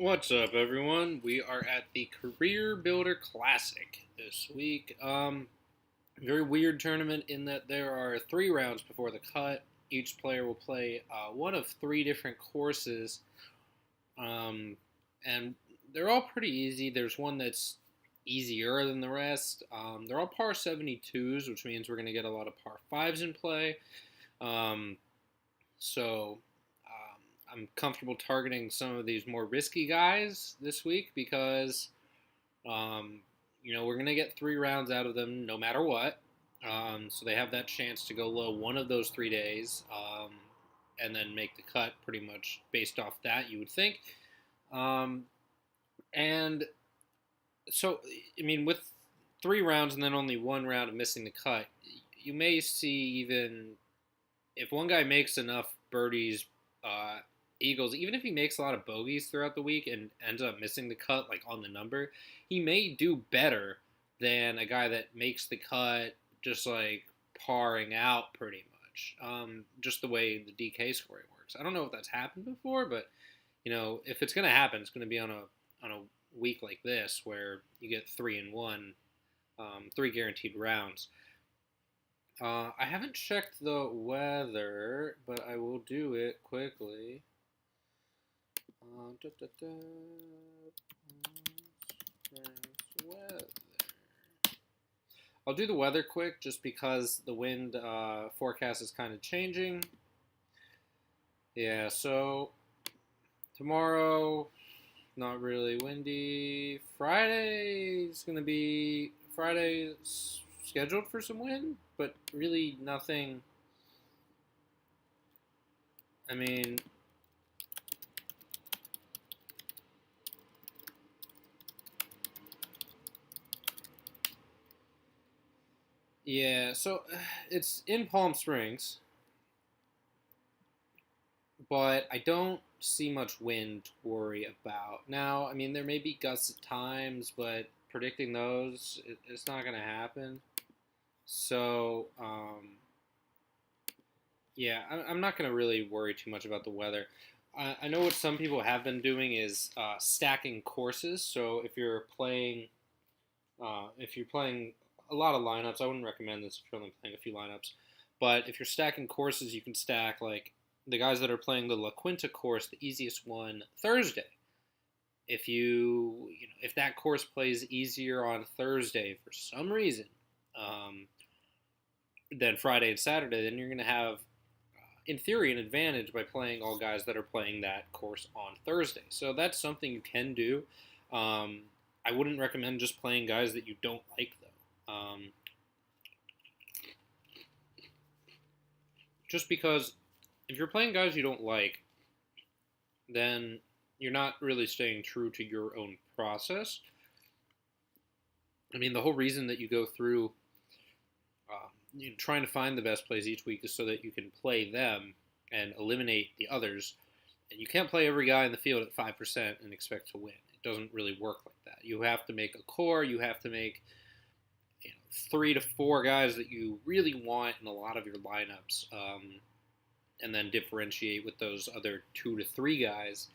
What's up, everyone? We are at the Career Builder Classic this week. Very weird tournament in that there are 3 rounds before the cut. Each player will play one of 3 different courses, um, and they're all pretty easy. There's one that's easier than the rest. They're all par 72s, which means we're going to get a lot of par 5s in play. Um, so I'm comfortable targeting some of these more risky guys this week because um, we're gonna get 3 rounds out of them no matter what. So they have that chance to go low one of those 3 days, and then make the cut pretty much based off that. You would think, um, and so I mean with 3 rounds and then only 1 round of missing the cut, you may see even if one guy makes enough birdies, uh, eagles, even if he makes a lot of bogeys throughout the week and ends up missing the cut, like on the number, he may do better than a guy that makes the cut just like parring out pretty much. Just the way the DK scoring works. I don't know if that's happened before, but if it's gonna happen, it's gonna be on a week like this where you get 3-1, 3 guaranteed rounds. I haven't checked the weather, but I will do it quickly. Da, da, da, weather. I'll do the weather quick just because the wind forecast is kind of changing. Yeah, so tomorrow, not really windy. Friday's scheduled for some wind, but really nothing. I mean, yeah, so it's in Palm Springs, but I don't see much wind to worry about. Now, I mean, there may be gusts at times, but predicting those, it's not going to happen. So, yeah, I'm not going to really worry too much about the weather. I know what some people have been doing is stacking courses. So if you're playing a lot of lineups, I wouldn't recommend this if you're only playing a few lineups. But if you're stacking courses, you can stack like the guys that are playing the La Quinta course, the easiest one, Thursday. If that course plays easier on Thursday for some reason, um, than Friday and Saturday, then you're going to have, in theory, an advantage by playing all guys that are playing that course on Thursday. So that's something you can do. Um, I wouldn't recommend just playing guys that you don't like, though. Just because if you're playing guys you don't like, then you're not really staying true to your own process. I mean, the whole reason that you go through trying to find the best plays each week is so that you can play them and eliminate the others. And you can't play every guy in the field at 5% and expect to win. It doesn't really work like that. You have to make a core. You have to make 3 to 4 guys that you really want in a lot of your lineups, and then differentiate with those other 2 to 3 guys.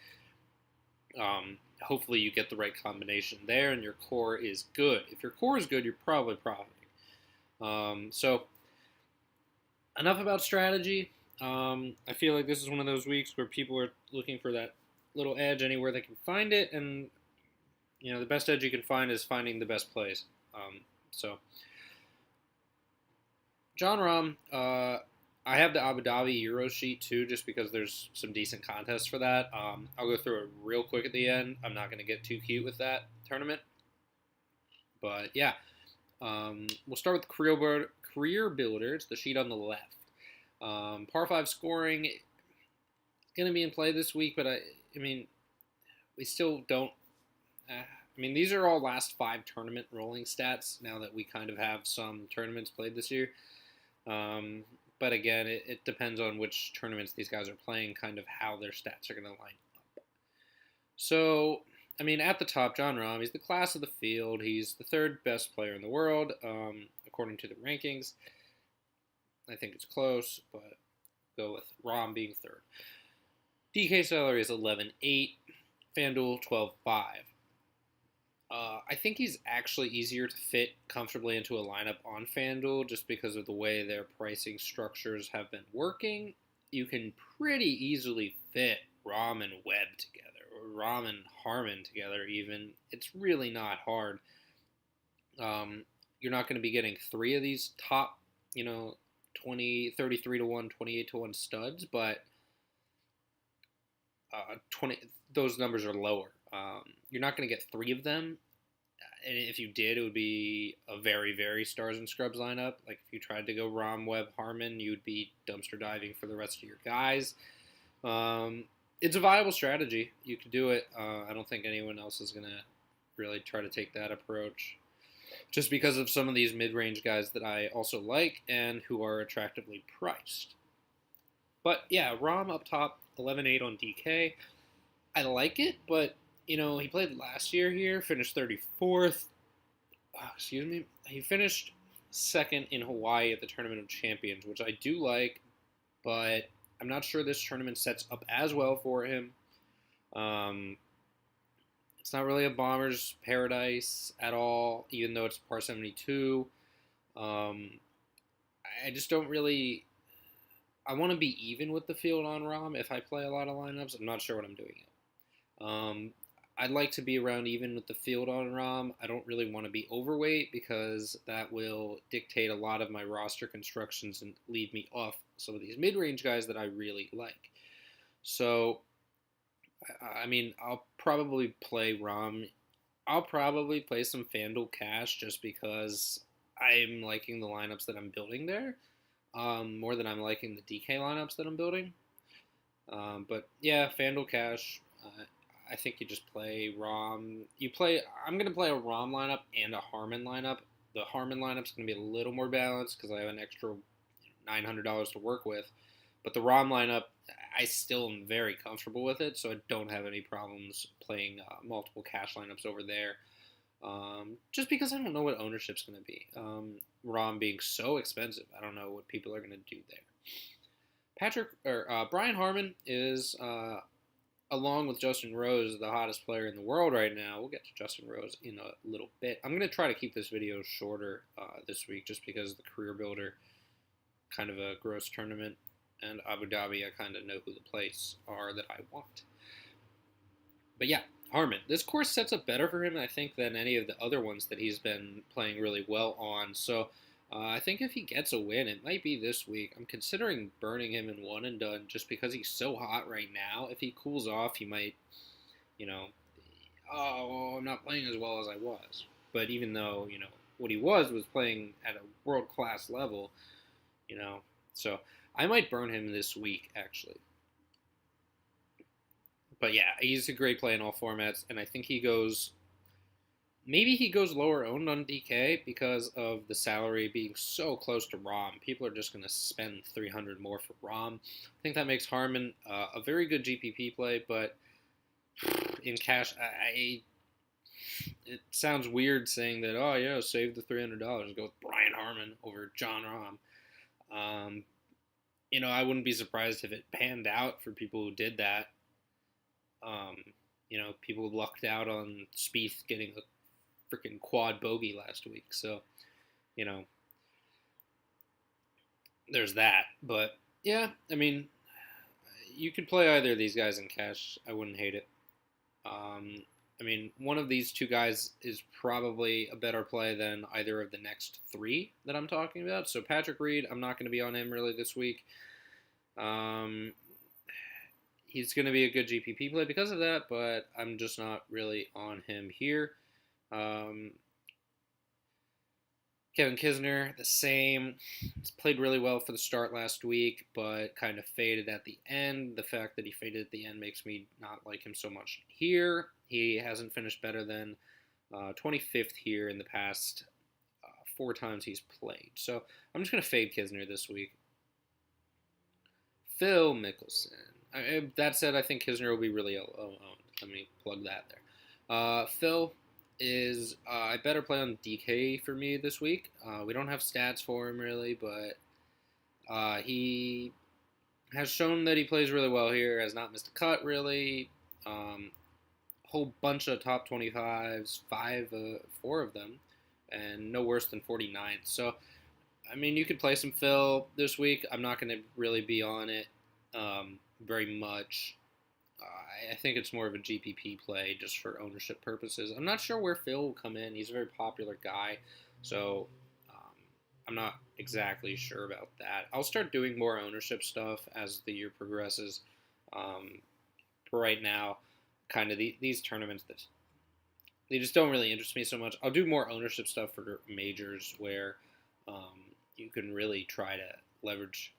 Hopefully you get the right combination there and your core is good. If your core is good, you're probably profiting. So enough about strategy. I feel like this is one of those weeks where people are looking for that little edge anywhere they can find it, and the best edge you can find is finding the best plays. So John Rahm, I have the Abu Dhabi Euro sheet too, just because there's some decent contests for that. I'll go through it real quick at the end. I'm not going to get too cute with that tournament, but yeah, we'll start with Career Builder. It's the sheet on the left. Par 5 scoring is going to be in play this week, but I mean, we still don't. I mean, these are all last 5 tournament rolling stats now that we kind of have some tournaments played this year. But again, it depends on which tournaments these guys are playing, kind of how their stats are going to line up. So, I mean, at the top, John Rahm, he's the class of the field. He's the 3rd best player in the world, according to the rankings. I think it's close, but go with Rahm being 3rd. DK salary is 11.8. FanDuel 12.5. I think he's actually easier to fit comfortably into a lineup on FanDuel just because of the way their pricing structures have been working. You can pretty easily fit Rom and Webb together, or Rom and Harmon together, even. It's really not hard. You're not going to be getting three of these top, 33 to 1, 28 to 1 studs, but 20 those numbers are lower. You're not going to get three of them, and if you did, it would be a very, very stars and scrubs lineup. Like if you tried to go Rom, Webb, Harmon, you'd be dumpster diving for the rest of your guys. It's a viable strategy. You could do it. I don't think anyone else is going to really try to take that approach, just because of some of these mid-range guys that I also like and who are attractively priced. But yeah, Rom up top, 11-8 on DK. I like it, but he played last year here, finished 34th. Excuse me. He finished second in Hawaii at the Tournament of Champions, which I do like, but I'm not sure this tournament sets up as well for him. It's not really a bomber's paradise at all, even though it's par 72. I just don't really. I want to be even with the field on Rom if I play a lot of lineups. I'm not sure what I'm doing yet. I'd like to be around even with the field on Rom. I don't really want to be overweight because that will dictate a lot of my roster constructions and leave me off some of these mid-range guys that I really like. So, I mean, I'll probably play Rom. I'll probably play some FanDuel Cash just because I'm liking the lineups that I'm building there more than I'm liking the DK lineups that I'm building. But yeah, FanDuel Cash. I think you just play Rom. I'm going to play a Rom lineup and a Harmon lineup. The Harmon lineup's going to be a little more balanced because I have an extra $900 to work with. But the Rom lineup, I still am very comfortable with it, so I don't have any problems playing multiple cash lineups over there. Just because I don't know what ownership's going to be. Rom being so expensive, I don't know what people are going to do there. Brian Harmon is, along with Justin Rose, the hottest player in the world right now. We'll get to Justin Rose in a little bit. I'm going to try to keep this video shorter this week just because the CareerBuilder, kind of a gross tournament, and Abu Dhabi, I kind of know who the plays are that I want. But yeah, Harmon. This course sets up better for him, I think, than any of the other ones that he's been playing really well on. So I think if he gets a win, it might be this week. I'm considering burning him in one and done just because he's so hot right now. If he cools off, he might, I'm not playing as well as I was. But even though, what he was playing at a world-class level, so I might burn him this week, actually. But yeah, he's a great play in all formats, and I think maybe he goes lower owned on DK because of the salary being so close to Rom. People are just going to spend $300 more for Rom. I think that makes Harmon a very good GPP play, but in cash, it sounds weird saying that, oh yeah, save the $300, go with Brian Harmon over John Rahm. I wouldn't be surprised if it panned out for people who did that. People lucked out on Spieth getting a freaking quad bogey last week. So, there's that. But, yeah, I mean, you could play either of these guys in cash. I wouldn't hate it. One of these two guys is probably a better play than either of the next three that I'm talking about. So, Patrick Reed, I'm not going to be on him really this week. He's going to be a good GPP play because of that, but I'm just not really on him here. Kevin Kisner, the same. He's played really well for the start last week, but kind of faded at the end. The fact that he faded at the end makes me not like him so much here. He hasn't finished better than 25th here in the past 4 times he's played. So I'm just going to fade Kisner this week. Phil Mickelson. That said, I think Kisner will be really owned. Let me plug that there. Phil is a better play on DK for me this week. We don't have stats for him really, but he has shown that he plays really well here, has not missed a cut really. whole bunch of top 25s, four of them, and no worse than 49. So, I mean, you could play some Phil this week. I'm not going to really be on it very much. I think it's more of a GPP play just for ownership purposes. I'm not sure where Phil will come in. He's a very popular guy, so I'm not exactly sure about that. I'll start doing more ownership stuff as the year progresses. For right now, kind of these tournaments that they just don't really interest me so much. I'll do more ownership stuff for majors where you can really try to leverage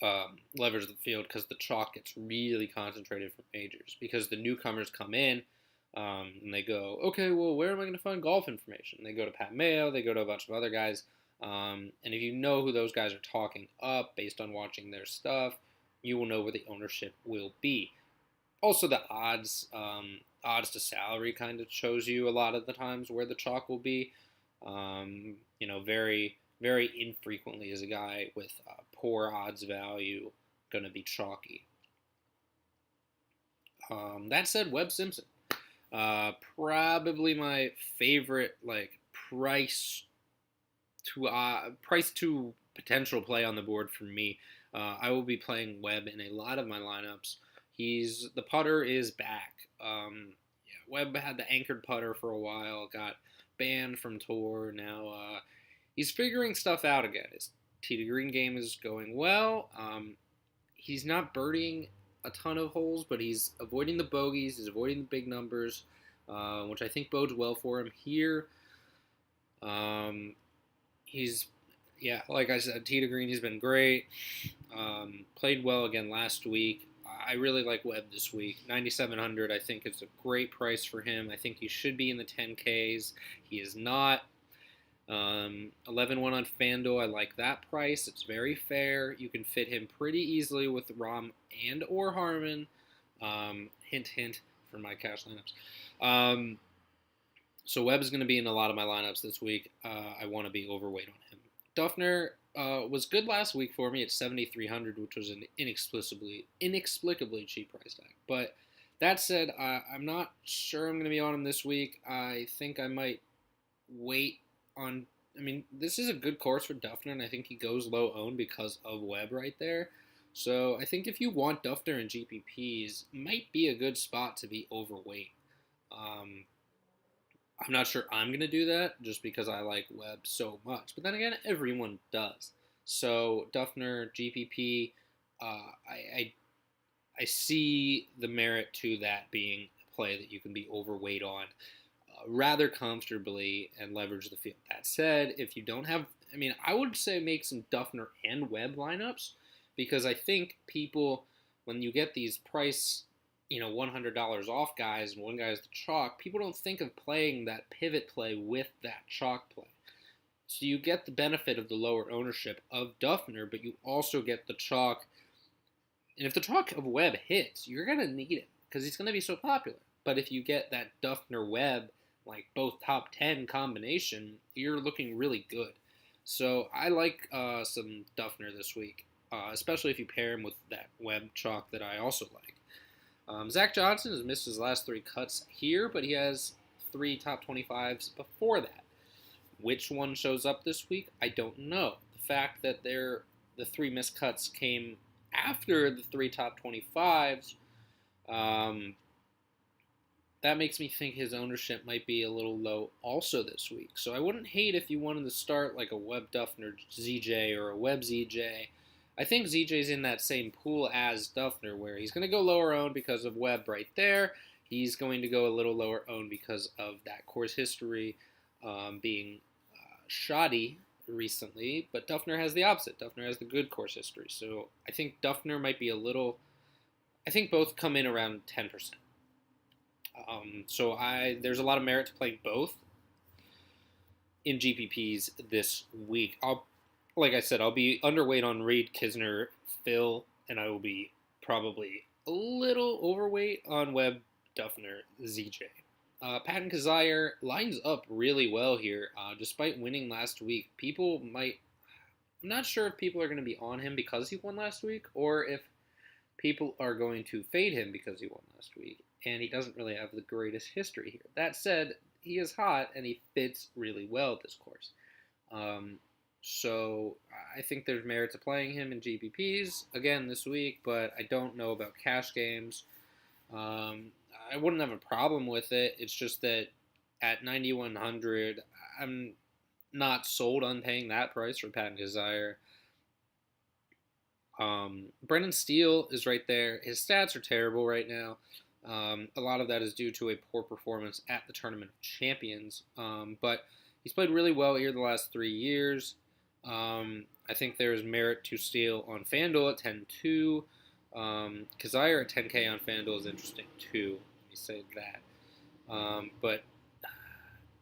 the field because the chalk gets really concentrated for majors because the newcomers come in and they go, okay, well, where am I going to find golf information? They go to Pat Mayo, they go to a bunch of other guys, and if you know who those guys are talking up based on watching their stuff, you will know where the ownership will be. Also, the odds to salary kind of shows you a lot of the times where the chalk will be. Very, very infrequently is a guy with poor odds value going to be chalky. That said, Webb Simpson, probably my favorite price to potential play on the board for me. I will be playing Webb in a lot of my lineups. The putter is back. Webb had the anchored putter for a while, got banned from tour. Now he's figuring stuff out again. His tee to green game is going well. He's not birdieing a ton of holes, but he's avoiding the bogeys. He's avoiding the big numbers, which I think bodes well for him here. Like I said, tee to green, he's been great. Played well again last week. I really like Webb this week. 9,700, I think it's a great price for him. I think he should be in the 10Ks. He is not. 11-1 on FanDuel, I like that price. It's very fair. You can fit him pretty easily with Rahm and or Harman. Hint, hint for my cash lineups. So Webb is going to be in a lot of my lineups this week. I want to be overweight on him. Duffner was good last week for me at 7,300, which was an inexplicably cheap price tag. But that said, I'm not sure I'm going to be on him this week. I think I might wait on. I mean, this is a good course for Duffner, and I think he goes low owned because of Webb right there. So I think if you want Duffner in GPPs, might be a good spot to be overweight. I'm not sure I'm going to do that just because I like Webb so much. But then again, everyone does. So Duffner, GPP, I see the merit to that being a play that you can be overweight on rather comfortably and leverage the field. That said, if you don't have, I would say make some Duffner and Webb lineups because I think people, when you get these price $100 off guys and one guy's the chalk, people don't think of playing that pivot play with that chalk play. So you get the benefit of the lower ownership of Duffner, but you also get the chalk. And if the chalk of Webb hits, you're going to need it because he's going to be so popular. But if you get that Duffner-Webb, like both top 10 combination, you're looking really good. So I like some Duffner this week, especially if you pair him with that Webb chalk that I also like. Zach Johnson has missed his last 3 cuts here, but he has 3 top 25s before that. Which one shows up this week? I don't know. The fact that the 3 missed cuts came after the 3 top 25s, that makes me think his ownership might be a little low also this week. So I wouldn't hate if you wanted to start like a Webb Duffner ZJ or a Webb ZJ. I think ZJ's in that same pool as Duffner, where he's going to go lower owned because of Webb right there. He's going to go a little lower owned because of that course history being shoddy recently. But Duffner has the opposite. Duffner has the good course history. So I think Duffner might be I think both come in around 10%. There's a lot of merit to playing both in GPPs this week. Like I said, I'll be underweight on Reed, Kisner, Phil, and I will be probably a little overweight on Webb, Duffner, ZJ. Patton Kizzire lines up really well here. Despite winning last week, I'm not sure if people are going to be on him because he won last week, or if people are going to fade him because he won last week. and he doesn't really have the greatest history here. That said, he is hot, and he fits really well at this course. Um, so I think there's merit to playing him in GPPs again this week, but I don't know about cash games. Um, I wouldn't have a problem with it. It's just that at 9,100, I'm not sold on paying that price for Patton Desire. Brendan Steele is right there. His stats are terrible right now. A lot of that is due to a poor performance at the Tournament of Champions. But he's played really well here the last 3 years. I think there's merit to Steele on FanDuel at 10-2. Kazire at 10K on FanDuel is interesting too. Let me say that. But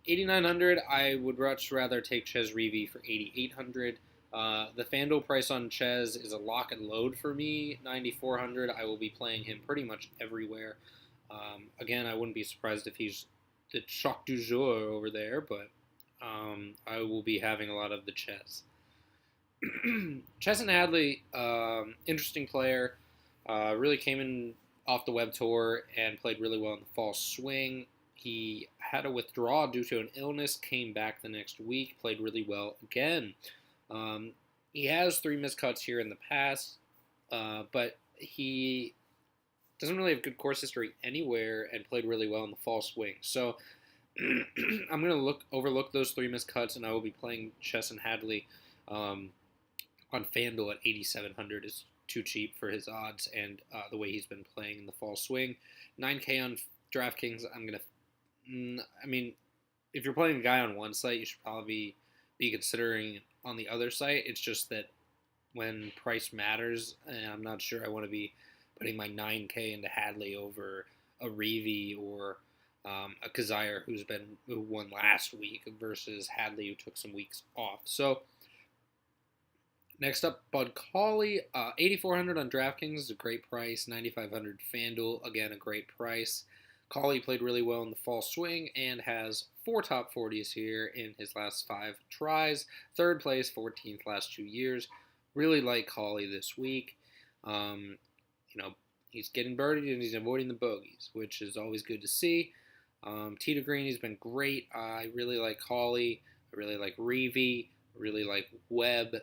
8,900, I would much rather take Ches Reavie for 8,800. The FanDuel price on Ches is a lock and load for me, 9,400. I will be playing him pretty much everywhere. Again, I wouldn't be surprised if he's the choc du jour over there, but I will be having a lot of the Ches. Chesson Hadley, interesting player, really came in off the web tour and played really well in the fall swing. He had a withdrawal due to an illness, came back the next week, played really well again. He has 3 missed cuts here in the past, but he doesn't really have good course history anywhere and played really well in the fall swing. So I'm going to overlook those 3 missed cuts, and I will be playing Chesson Hadley on FanDuel at 8,700 is too cheap for his odds and the way he's been playing in the fall swing. 9K on DraftKings, if you're playing a guy on one site, you should probably be considering on the other site. It's just that when price matters, I'm not sure I want to be putting my 9K into Hadley over a Reavie or a Kazire who won last week versus Hadley who took some weeks off. So next up, Bud Cauley, 8,400 on DraftKings is a great price. 9,500 FanDuel, again a great price. Cauley played really well in the fall swing and has 4 top 40s here in his last 5 tries. 3rd place, 14th last 2 years. Really like Cauley this week. He's getting birdied and he's avoiding the bogeys, which is always good to see. Tee to green, he's been great. I really like Cauley. I really like Reavie. I really like Webb.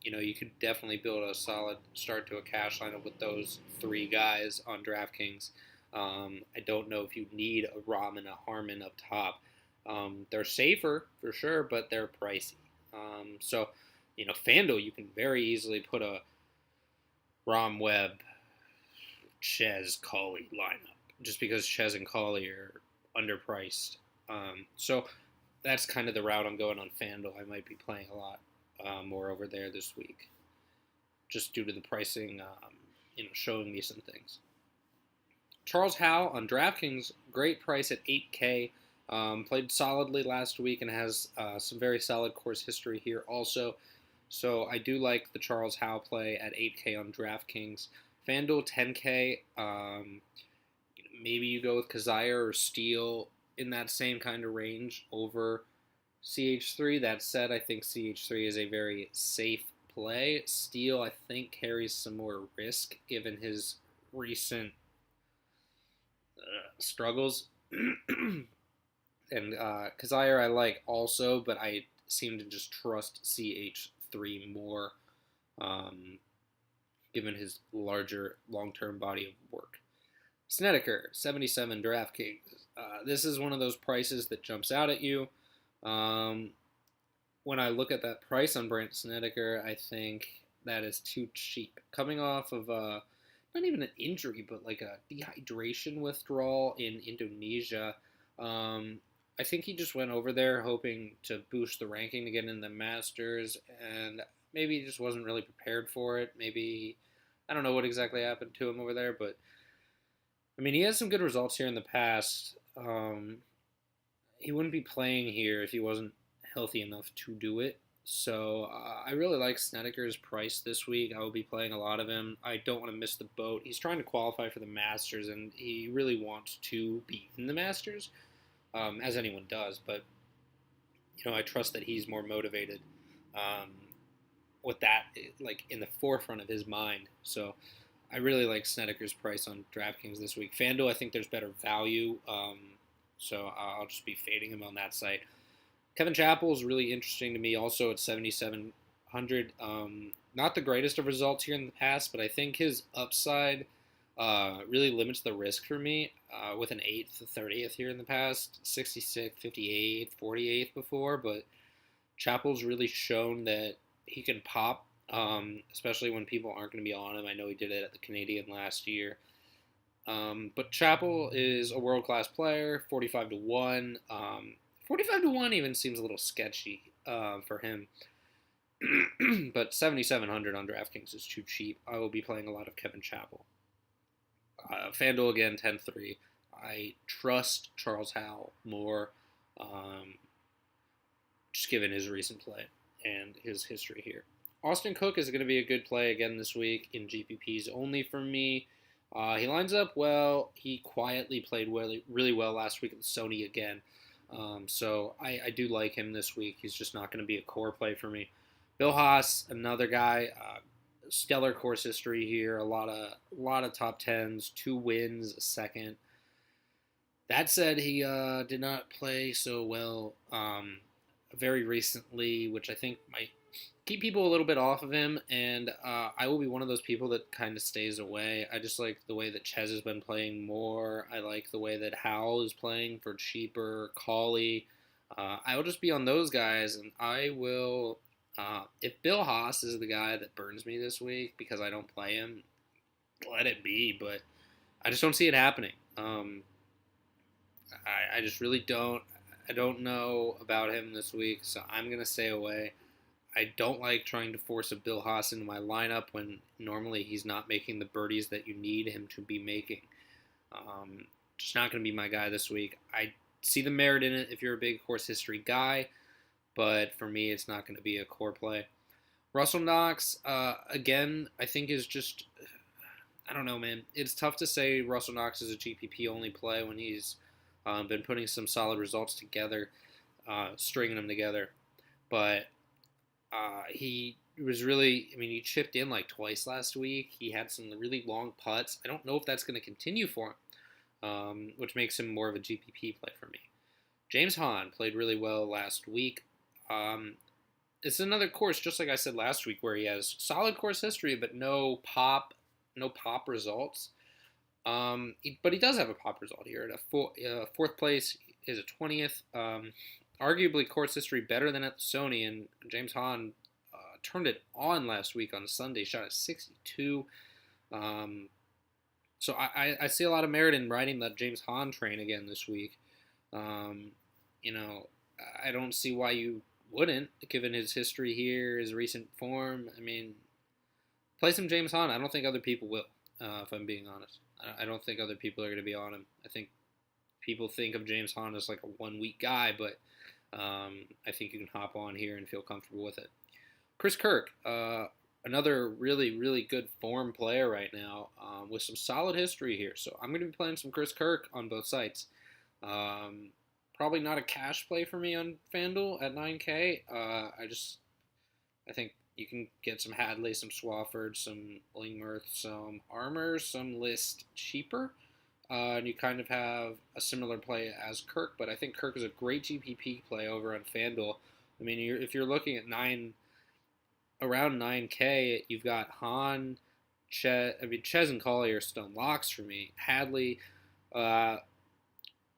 You could definitely build a solid start to a cash lineup with those 3 guys on DraftKings. I don't know if you need a Rahm and a Harmon up top. They're safer for sure, but they're pricey. FanDuel, you can very easily put a Rahm, Webb, Ches, Cauley lineup just because Ches and Cauley are underpriced. So that's kind of the route I'm going on FanDuel. I might be playing a lot more over there this week just due to the pricing, showing me some things. Charles Howell on DraftKings, great price at 8K. Played solidly last week and has some very solid course history here also. So I do like the Charles Howell play at 8K on DraftKings. FanDuel 10K. Maybe you go with Kazire or Steele in that same kind of range over CH3. That said, I think CH3 is a very safe play. Steele, I think, carries some more risk given his recent struggles. And Kazire I like also, but I seem to just trust CH3 more given his larger long-term body of work. Snedeker, 77 DraftKings. This is one of those prices that jumps out at you. When I look at that price on Brandt Snedeker, I think that is too cheap. Coming off of not even an injury, but like a dehydration withdrawal in Indonesia. I think he just went over there hoping to boost the ranking to get in the Masters, and maybe he just wasn't really prepared for it. Maybe, I don't know what exactly happened to him over there, but he has some good results here in the past. He wouldn't be playing here if he wasn't healthy enough to do it. So I really like Snedeker's price this week. I will be playing a lot of him. I don't want to miss the boat. He's trying to qualify for the Masters, and he really wants to be in the Masters, as anyone does. But, I trust that he's more motivated with that, like, in the forefront of his mind. So I really like Snedeker's price on DraftKings this week. FanDuel, I think there's better value, so I'll just be fading him on that site. Kevin Chappell is really interesting to me, also at 7,700. Not the greatest of results here in the past, but I think his upside really limits the risk for me with an 8th, 30th here in the past, 66, 58, 48th before, but Chappell's really shown that he can pop, especially when people aren't going to be on him. I know he did it at the Canadian last year. But Chappell is a world-class player, 45 to 1. 45 to 1 even seems a little sketchy for him. But 7,700 on DraftKings is too cheap. I will be playing a lot of Kevin Chappell. FanDuel again, 10-3. I trust Charles Howell more, just given his recent play and his history here. Austin Cook is going to be a good play again this week in GPPs only for me. He lines up well. He quietly played really well last week at Sony again. So I do like him this week. He's just not going to be a core play for me. Bill Haas, another guy, stellar course history here. A lot of top tens, 2 wins, a second. That said, he did not play so well very recently, which I think might keep people a little bit off of him, and I will be one of those people that kind of stays away. I just like the way that Chez has been playing more. I like the way that Howell is playing for cheaper. Cauley. I will just be on those guys, and I will. If Bill Haas is the guy that burns me this week because I don't play him, let it be. But I just don't see it happening. I just really don't. I don't know about him this week, so I'm going to stay away. I don't like trying to force a Bill Haas into my lineup when normally he's not making the birdies that you need him to be making. Just not going to be my guy this week. I see the merit in it if you're a big course history guy, but for me, it's not going to be a core play. Russell Knox, again, I think is just, I don't know, man. It's tough to say Russell Knox is a GPP only play when he's been putting some solid results together, stringing them together. But he was really, he chipped in like twice last week. He had some really long putts. I don't know if that's going to continue for him, which makes him more of a GPP play for me. James Hahn played really well last week. It's another course, just like I said last week, where he has solid course history, but no pop results. But he does have a pop result here. At a fourth place is a 20th. Arguably course history better than at the Sony, and James Hahn turned it on last week on Sunday, shot at 62. So I see a lot of merit in riding the James Hahn train again this week. I don't see why you wouldn't, given his history here, his recent form. Play some James Hahn. I don't think other people will, if I'm being honest. I don't think other people are going to be on him. I think people think of James Hahn as like a 1 week guy, but I think you can hop on here and feel comfortable with it. Chris Kirk, another really, really good form player right now with some solid history here. So I'm going to be playing some Chris Kirk on both sites. Probably not a cash play for me on FanDuel at 9K. I think you can get some Hadley, some Swafford, some Illingworth, some Armour, some List cheaper. And you kind of have a similar play as Kirk, but I think Kirk is a great GPP play over on FanDuel. If you're looking at around 9K, you've got Hahn, Chez and Cauley are still locks for me. Hadley,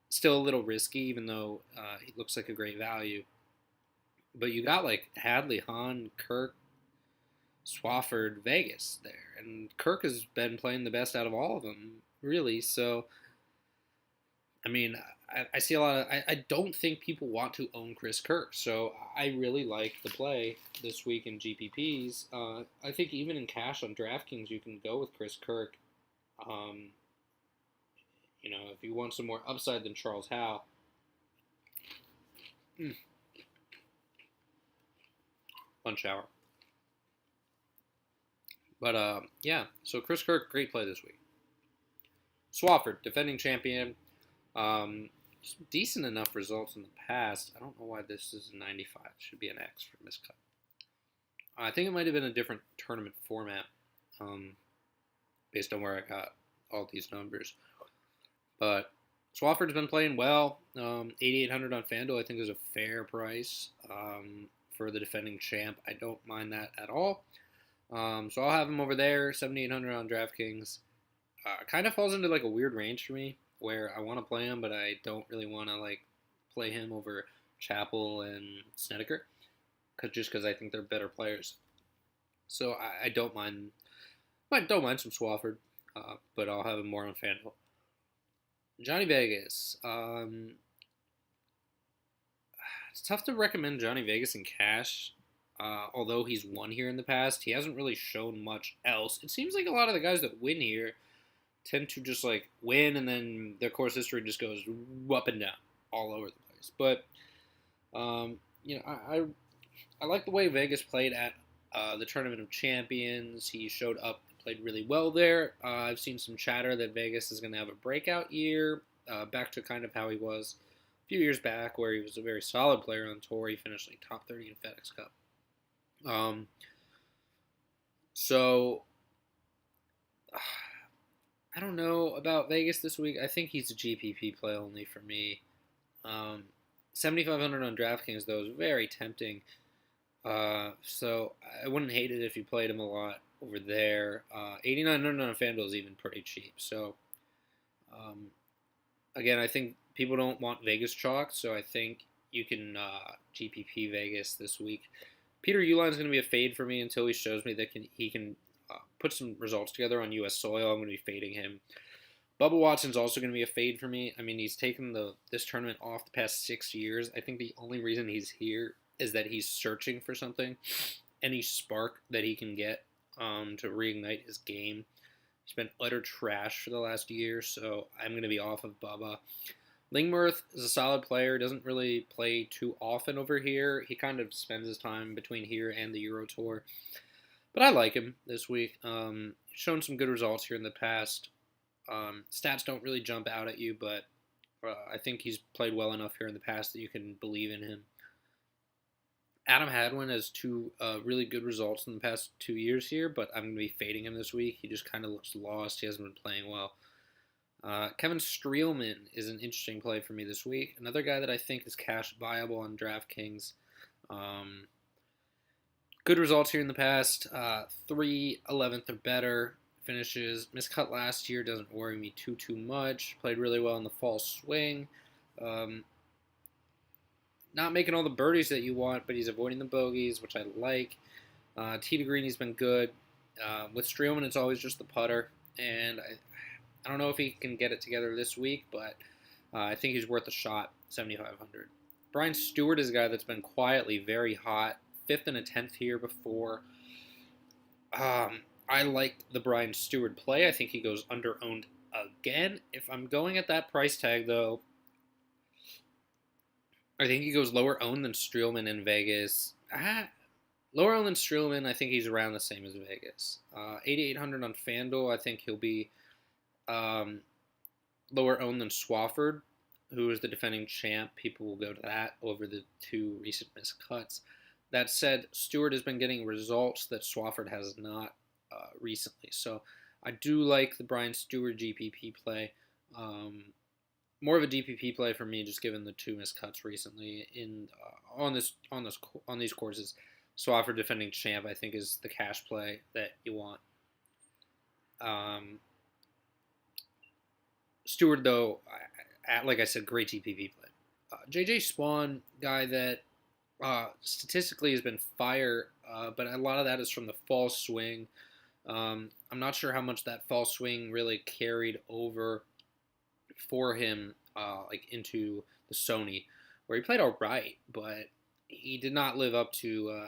still a little risky, even though he looks like a great value. But you got like Hadley, Hahn, Kirk, Swafford, Vegas there. And Kirk has been playing the best out of all of them, really. So, I see a lot of... I don't think people want to own Chris Kirk. So, I really like the play this week in GPPs. I think even in cash on DraftKings, you can go with Chris Kirk. If you want some more upside than Charles Howell. Fun shower. But, so Chris Kirk, great play this week. Swafford, defending champion. Decent enough results in the past. I don't know why this is a 95. It should be an X for miscut. I think it might have been a different tournament format. based on where I got all these numbers. But Swafford's been playing well. 8,800 on FanDuel, I think, is a fair price for the defending champ. I don't mind that at all. So I'll have him over there, 7,800 on DraftKings. Kind of falls into like a weird range for me where I want to play him, but I don't really want to like play him over Chappell and Snedeker, because I think they're better players. So I don't mind. I don't mind some Swafford, but I'll have him more on FanDuel. Johnny Vegas. It's tough to recommend Johnny Vegas in cash. Although he's won here in the past, he hasn't really shown much else. It seems like a lot of the guys that win here tend to just like win, and then their course history just goes up and down all over the place. But I like the way Vegas played at the Tournament of Champions. He showed up, played really well there. I've seen some chatter that Vegas is going to have a breakout year, back to kind of how he was a few years back, where he was a very solid player on tour. He finished like top 30 in FedEx Cup. So I don't know about Vegas this week. I think he's a GPP play only for me. 7,500 on DraftKings though is very tempting. So I wouldn't hate it if you played him a lot over there. 8,900 on FanDuel is even pretty cheap. So again, I think people don't want Vegas chalk, so I think you can GPP Vegas this week. Peter Uline's going to be a fade for me until he shows me that he can put some results together on U.S. soil. I'm going to be fading him. Bubba Watson's also going to be a fade for me. I mean, he's taken this tournament off the past 6 years. I think the only reason he's here is that he's searching for something, any spark that he can get to reignite his game. He's been utter trash for the last year, so I'm going to be off of Bubba. Lingmerth is a solid player, doesn't really play too often over here. He kind of spends his time between here and the Euro Tour. But I like him this week. Shown some good results here in the past. Stats don't really jump out at you, but I think he's played well enough here in the past that you can believe in him. Adam Hadwin has two really good results in the past 2 years here, but I'm going to be fading him this week. He just kind of looks lost. He hasn't been playing well. Kevin Streelman is an interesting play for me this week. Another guy that I think is cash viable on DraftKings. Good results here in the past. 3/11th or better finishes. Miscut last year doesn't worry me too much. Played really well in the fall swing. Not making all the birdies that you want, but he's avoiding the bogeys, which I like. Tee to green, he's been good. With Streelman, it's always just the putter, and I don't know if he can get it together this week, but I think he's worth a shot, 7,500. Brian Stewart is a guy that's been quietly very hot, 5th and a 10th here before. I like the Brian Stewart play. I think he goes under-owned again. If I'm going at that price tag, though, I think he goes lower-owned than Streelman in Vegas. Lower-owned than Streelman, I think he's around the same as Vegas. 8,800 on FanDuel, I think he'll be lower-owned than Swafford, who is the defending champ. People will go to that over the two recent miscuts. That said, Stewart has been getting results that Swafford has not recently. So I do like the Brian Stewart GPP play. More of a DPP play for me, just given the two miscuts recently on these courses. Swafford defending champ, I think, is the cash play that you want. Stewart, though, like I said, great GPP play. JJ Spawn, guy that statistically has been fire, but a lot of that is from the fall swing. I'm not sure how much that fall swing really carried over for him, like into the Sony, where he played all right, but he did not live up to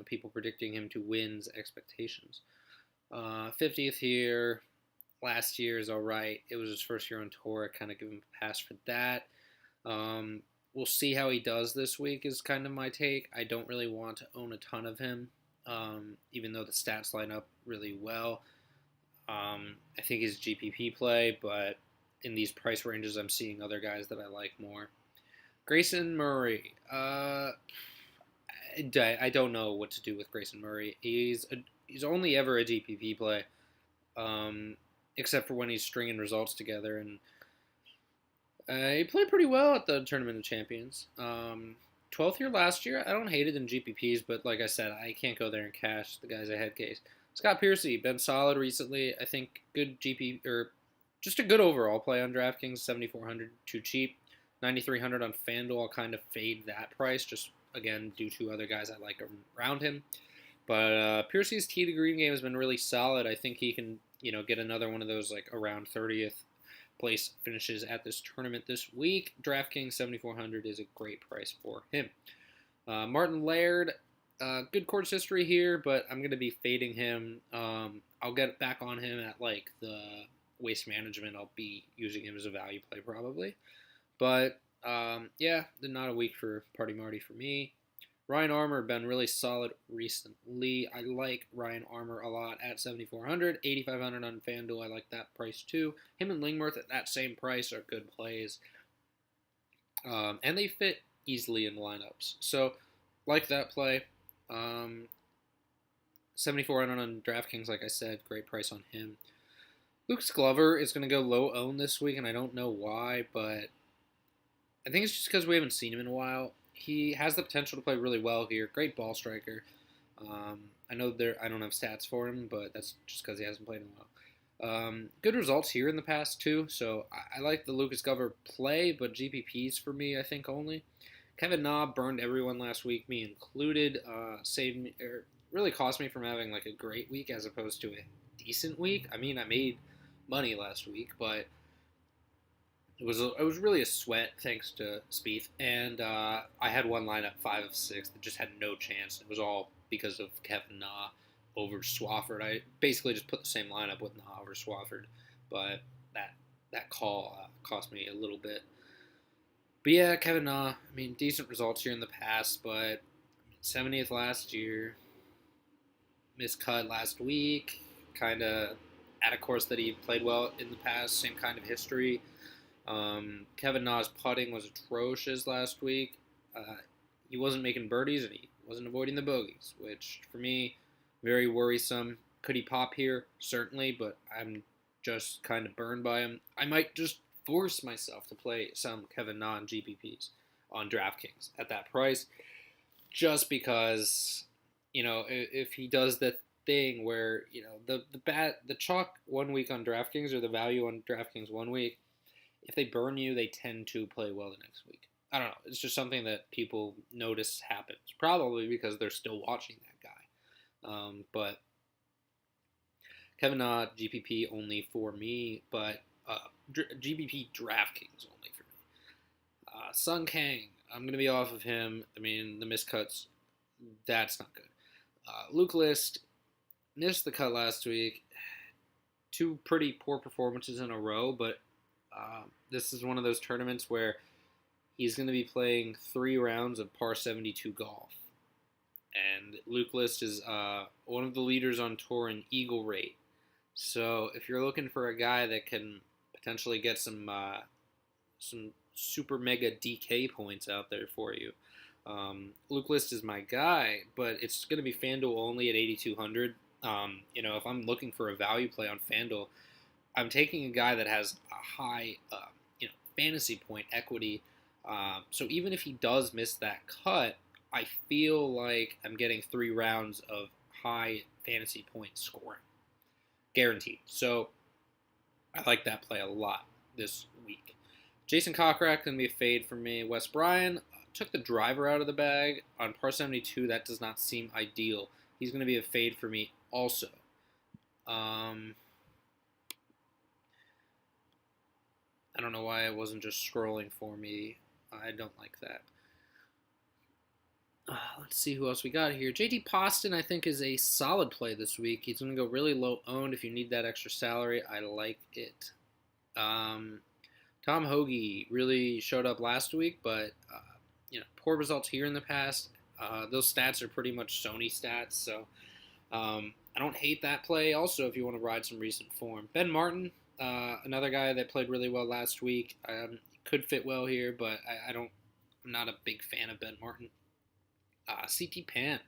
people predicting him to win's expectations. 50th here. Last year is all right. It was his first year on tour. I kind of give him a pass for that. We'll see how he does this week is kind of my take. I don't really want to own a ton of him, even though the stats line up really well. I think he's a GPP play, but in these price ranges, I'm seeing other guys that I like more. Grayson Murray. I don't know what to do with Grayson Murray. He's only ever a GPP play. except for when he's stringing results together. And he played pretty well at the Tournament of Champions. 12th year last year. I don't hate it in GPPs, but like I said, I can't go there and cash. The guy's a head case. Scott Piercy, been solid recently. I think good GP, or just a good overall play on DraftKings. 7,400, too cheap. 9,300 on FanDuel. I'll kind of fade that price, just again due to other guys I like around him. But Piercy's tee to green game has been really solid. I think he can, get another one of those like around 30th place finishes at this tournament this week. DraftKings 7,400 is a great price for him. Martin Laird, good course history here, but I'm going to be fading him. I'll get back on him at like the Waste Management. I'll be using him as a value play probably. But yeah, not a week for Party Marty for me. Ryan Armour been really solid recently. I like Ryan Armour a lot at 7,400, 8,500 on FanDuel. I like that price too. Him and Lingworth at that same price are good plays, and they fit easily in lineups. So like that play. 7,400 on DraftKings, like I said, great price on him. Lucas Glover is going to go low owned this week, and I don't know why, but I think it's just because we haven't seen him in a while. He has the potential to play really well here. Great ball striker. I know I don't have stats for him, but that's just because he hasn't played in a while. Good results here in the past too. So I like the Lucas Glover play, but GPPs for me, I think only. Kevin Na burned everyone last week, me included. Saved me, or really cost me from having like a great week as opposed to a decent week. I mean, I made money last week, but it was really a sweat thanks to Spieth, and I had one lineup 5 of 6 that just had no chance. It was all because of Kevin Na over Swafford. I basically just put the same lineup with Na over Swafford, but that call cost me a little bit. But yeah, Kevin Na, I mean, decent results here in the past, but 70th last year, miscut last week, kind of at a course that he played well in the past, same kind of history. Kevin Na's putting was atrocious last week. He wasn't making birdies and he wasn't avoiding the bogeys, which for me, very worrisome. Could he pop here? Certainly, but I'm just kind of burned by him. I might just force myself to play some Kevin Na and GPPs on DraftKings at that price, just because, if he does the thing where, the chalk 1 week on DraftKings or the value on DraftKings 1 week, if they burn you, they tend to play well the next week. I don't know. It's just something that people notice happens. Probably because they're still watching that guy. But Kevin Na, GPP only for me, but GPP DraftKings only for me. Sung Kang, I'm going to be off of him. I mean, the miscuts, that's not good. Luke List missed the cut last week. 2 pretty poor performances in a row, but this is one of those tournaments where he's going to be playing 3 rounds of par 72 golf. And Luke List is one of the leaders on tour in eagle rate. So if you're looking for a guy that can potentially get some super mega DK points out there for you, Luke List is my guy, but it's going to be FanDuel only at 8,200. If I'm looking for a value play on FanDuel, I'm taking a guy that has a high, fantasy point equity. So even if he does miss that cut, I feel like I'm getting 3 rounds of high fantasy point scoring, guaranteed. So I like that play a lot this week. Jason Kokrak going to be a fade for me. Wes Bryan took the driver out of the bag on par 72. That does not seem ideal. He's going to be a fade for me also. I don't know why it wasn't just scrolling for me. I don't like that. Let's see who else we got here. JT Poston, I think, is a solid play this week. He's going to go really low owned if you need that extra salary. I like it. Tom Hoagie really showed up last week, but poor results here in the past. Those stats are pretty much Sony stats, so I don't hate that play. Also, if you want to ride some recent form, Ben Martin. Another guy that played really well last week, could fit well here, but I'm not a big fan of Ben Martin. CT Pan,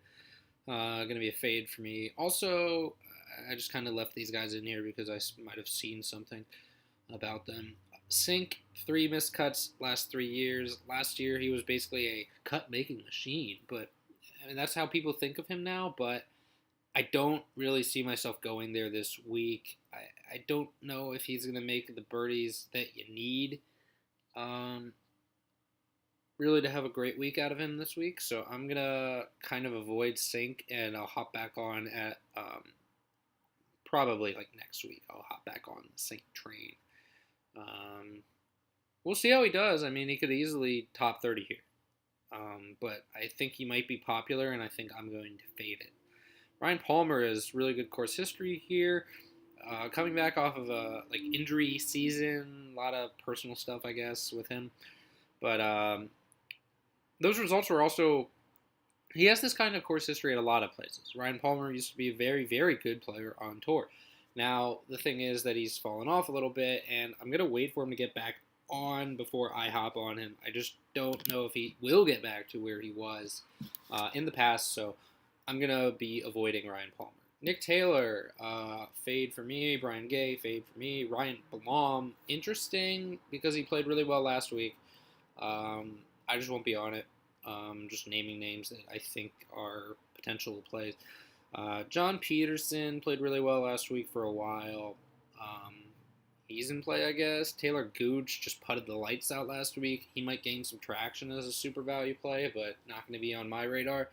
going to be a fade for me. Also, I just kind of left these guys in here because I might have seen something about them. Sink, 3 missed cuts last 3 years. Last year he was basically a cut making machine, but I mean, that's how people think of him now. But I don't really see myself going there this week. I don't know if he's going to make the birdies that you need um, really to have a great week out of him this week. So I'm going to kind of avoid Sink, and I'll hop back on at probably like next week. I'll hop back on the Sink train. We'll see how he does. I mean, he could easily top 30 here. But I think he might be popular, and I think I'm going to fade it. Ryan Palmer is really good course history here. Coming back off of a injury season, a lot of personal stuff, I guess, with him. But those results were also. He has this kind of course history at a lot of places. Ryan Palmer used to be a very, very good player on tour. Now, the thing is that he's fallen off a little bit, and I'm going to wait for him to get back on before I hop on him. I just don't know if he will get back to where he was in the past, so I'm going to be avoiding Ryan Palmer. Nick Taylor, fade for me. Brian Gay, fade for me. Ryan Blom, interesting because he played really well last week. I just won't be on it. Just naming names that I think are potential plays. John Peterson played really well last week for a while. He's in play, I guess. Taylor Gooch just putted the lights out last week. He might gain some traction as a super value play, but not going to be on my radar.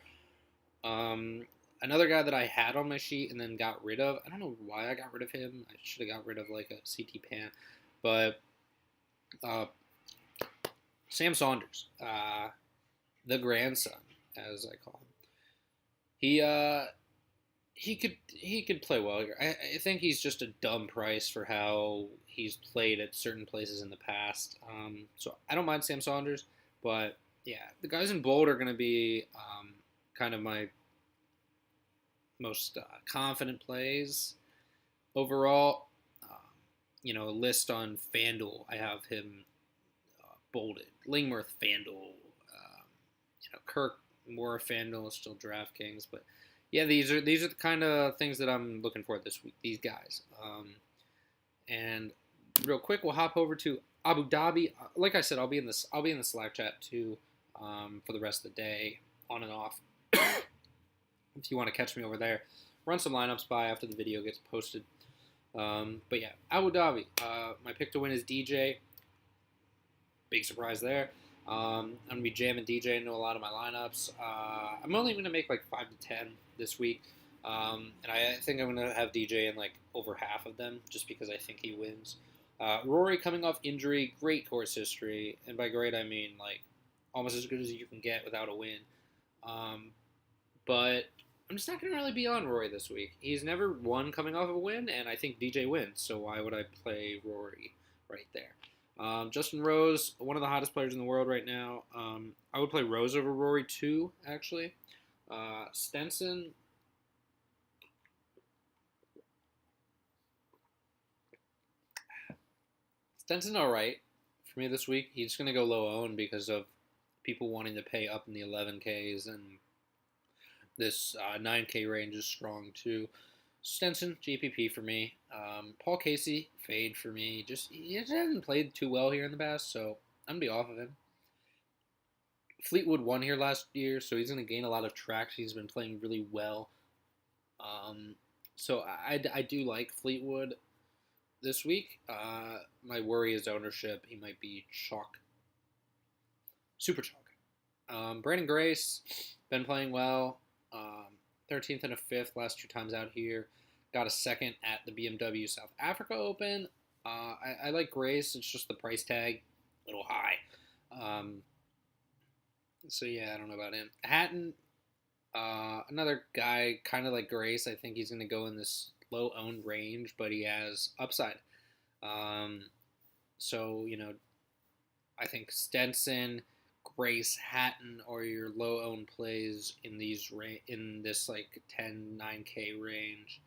Another guy that I had on my sheet and then got rid of. I don't know why I got rid of him. I should have got rid of like a CT Pan. But Sam Saunders, the grandson, as I call him. He could play well here. I think he's just a dumb price for how he's played at certain places in the past. So I don't mind Sam Saunders, but yeah, the guys in bold are going to be kind of my most confident plays overall. A list on FanDuel, I have him bolded. Lingworth, FanDuel. Kirk, more FanDuel, still DraftKings, but. Yeah, these are the kind of things that I'm looking for this week. These guys, and real quick, we'll hop over to Abu Dhabi. Like I said, I'll be in the Slack chat too for the rest of the day, on and off. If you want to catch me over there, run some lineups by after the video gets posted. But yeah, Abu Dhabi. My pick to win is DJ. Big surprise there. I'm going to be jamming DJ into a lot of my lineups. I'm only going to make like 5 to 10 this week. And I think I'm going to have DJ in like over half of them just because I think he wins. Rory coming off injury, great course history. And by great, I mean like almost as good as you can get without a win. But I'm just not going to really be on Rory this week. He's never won coming off a win, and I think DJ wins. So why would I play Rory right there? Justin Rose, one of the hottest players in the world right now. I would play Rose over Rory too, actually. Stenson. Stenson all right for me this week. He's going to go low owned because of people wanting to pay up in the 11Ks, and this 9K range is strong too. Stenson, GPP for me. Paul Casey, fade for me. He hasn't played too well here in the past, so I'm going to be off of him. Fleetwood won here last year, so he's going to gain a lot of traction. He's been playing really well. So I do like Fleetwood this week. My worry is ownership. He might be chalk. Super chalk. Brandon Grace, been playing well. 13th and a 5th last 2 times out here. Got a 2nd at the BMW South Africa Open. I like Grace. It's just the price tag, a little high. So yeah, I don't know about him. Hatton, another guy kind of like Grace. I think he's going to go in this low-owned range, but he has upside. So, I think Stenson, Grace, Hatton are your low-owned plays in this like 10, 9K range.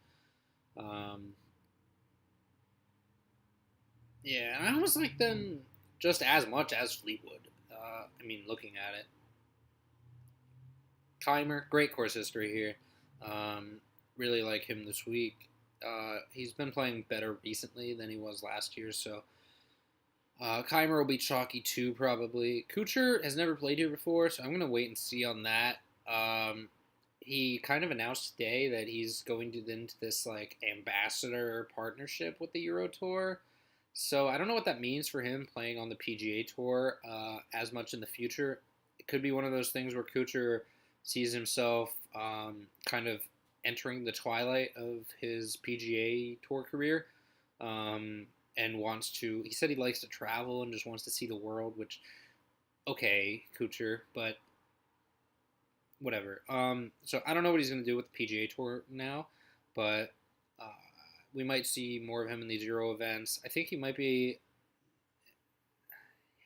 Yeah, and I almost like them just as much as Fleetwood. Looking at it. Keimer, great course history here. Really like him this week. He's been playing better recently than he was last year, so Keimer will be chalky too, probably. Kuchar has never played here before, so I'm going to wait and see on that. He kind of announced today that he's going to into this like ambassador partnership with the Euro Tour. So I don't know what that means for him playing on the PGA Tour as much in the future. It could be one of those things where Kuchar sees himself kind of entering the twilight of his PGA Tour career and wants to. He said he likes to travel and just wants to see the world, which, okay, Kuchar, but whatever. So I don't know what he's going to do with the PGA Tour now, but we might see more of him in these Euro events. I think he might be.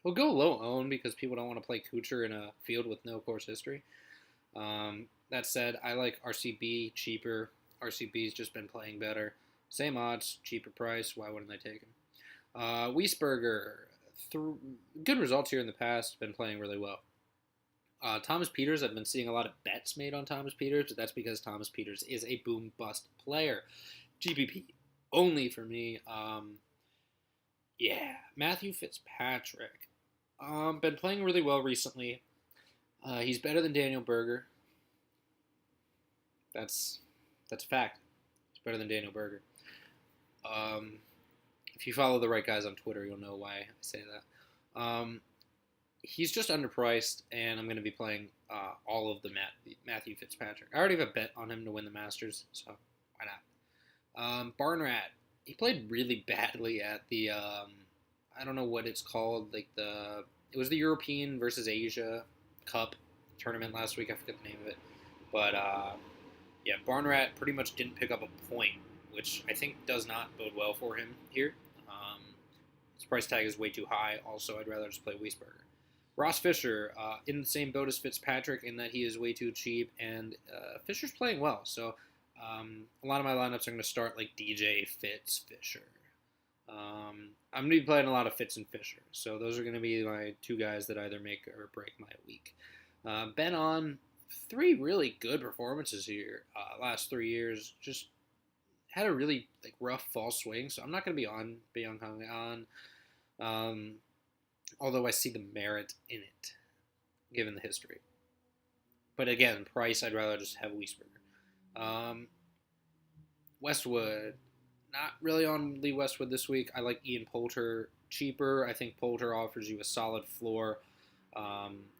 He'll go low owned because people don't want to play Kuchar in a field with no course history. That said, I like RCB cheaper. RCB's just been playing better. Same odds, cheaper price. Why wouldn't I take him? Wiesberger, good results here in the past. Been playing really well. Thomas Pieters, I've been seeing a lot of bets made on Thomas Pieters, but that's because Thomas Pieters is a boom-bust player. GPP only for me. Yeah, Matthew Fitzpatrick. Been playing really well recently. He's better than Daniel Berger. That's a fact. He's better than Daniel Berger. If you follow the right guys on Twitter, you'll know why I say that. He's just underpriced, and I'm going to be playing all of the Matthew Fitzpatrick. I already have a bet on him to win the Masters, so why not? Barnrat, he played really badly at the I don't know what it's called, like it was the European versus Asia Cup tournament last week. I forget the name of it, but yeah, Barnrat pretty much didn't pick up a point, which I think does not bode well for him here. His price tag is way too high. Also, I'd rather just play Wiesberger. Ross Fisher, in the same boat as Fitzpatrick in that he is way too cheap, and Fisher's playing well. So a lot of my lineups are going to start like DJ, Fitz, Fisher. I'm going to be playing a lot of Fitz and Fisher. So those are going to be my two guys that either make or break my week. Ben on 3 really good performances here. Last 3 years, just had a really like rough fall swing. So I'm not going to be on Byung-Hung on. Although I see the merit in it, given the history. But again, price, I'd rather just have Wiesberger. Westwood, not really on Lee Westwood this week. I like Ian Poulter cheaper. I think Poulter offers you a solid floor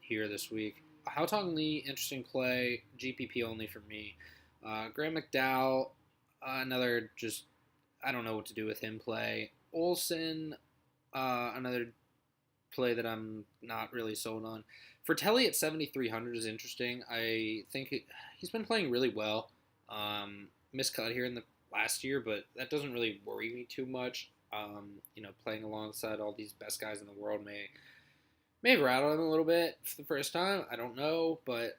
here this week. Haotong Lee, interesting play. GPP only for me. Graham McDowell, another just, I don't know what to do with him play. Olsen, another play that I'm not really sold on. Fratelli at 7,300 is interesting. I think he's been playing really well. Miscut here in the last year, but that doesn't really worry me too much. Playing alongside all these best guys in the world may rattle him a little bit for the first time. I don't know, but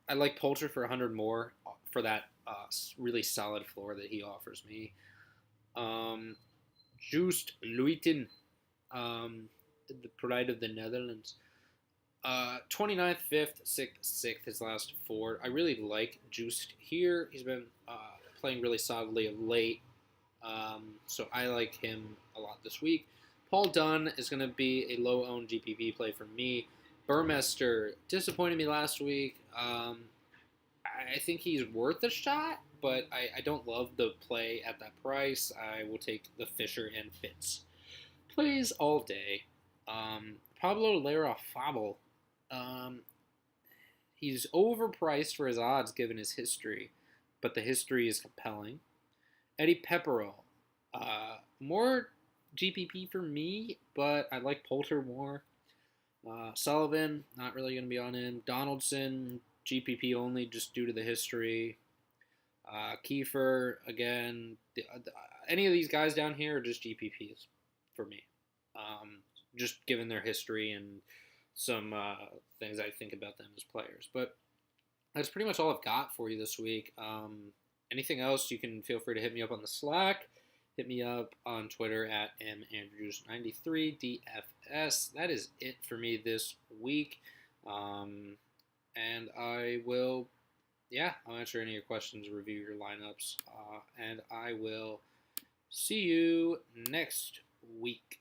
I like Poulter for 100 more for that really solid floor that he offers me. Joost Luiten, the pride of the Netherlands. 29th, 5th, 6th, his last 4. I really like Joost here. He's been playing really solidly of late. So I like him a lot this week. Paul Dunn is going to be a low-owned GPP play for me. Burmester disappointed me last week. I think he's worth a shot, but I don't love the play at that price. I will take the Fisher and Fitz plays all day. Pablo Lara Fable. He's overpriced for his odds given his history, but the history is compelling. Eddie Pepperell. More GPP for me, but I like Poulter more. Sullivan, not really going to be on him. Donaldson, GPP only just due to the history. Kiefer, again. Any of these guys down here are just GPPs for me. Just given their history and some things I think about them as players. But that's pretty much all I've got for you this week. Anything else, you can feel free to hit me up on the Slack. Hit me up on Twitter at mandrews93DFS. That is it for me this week. And I will yeah, I'll answer any of your questions, review your lineups, and I will see you next week.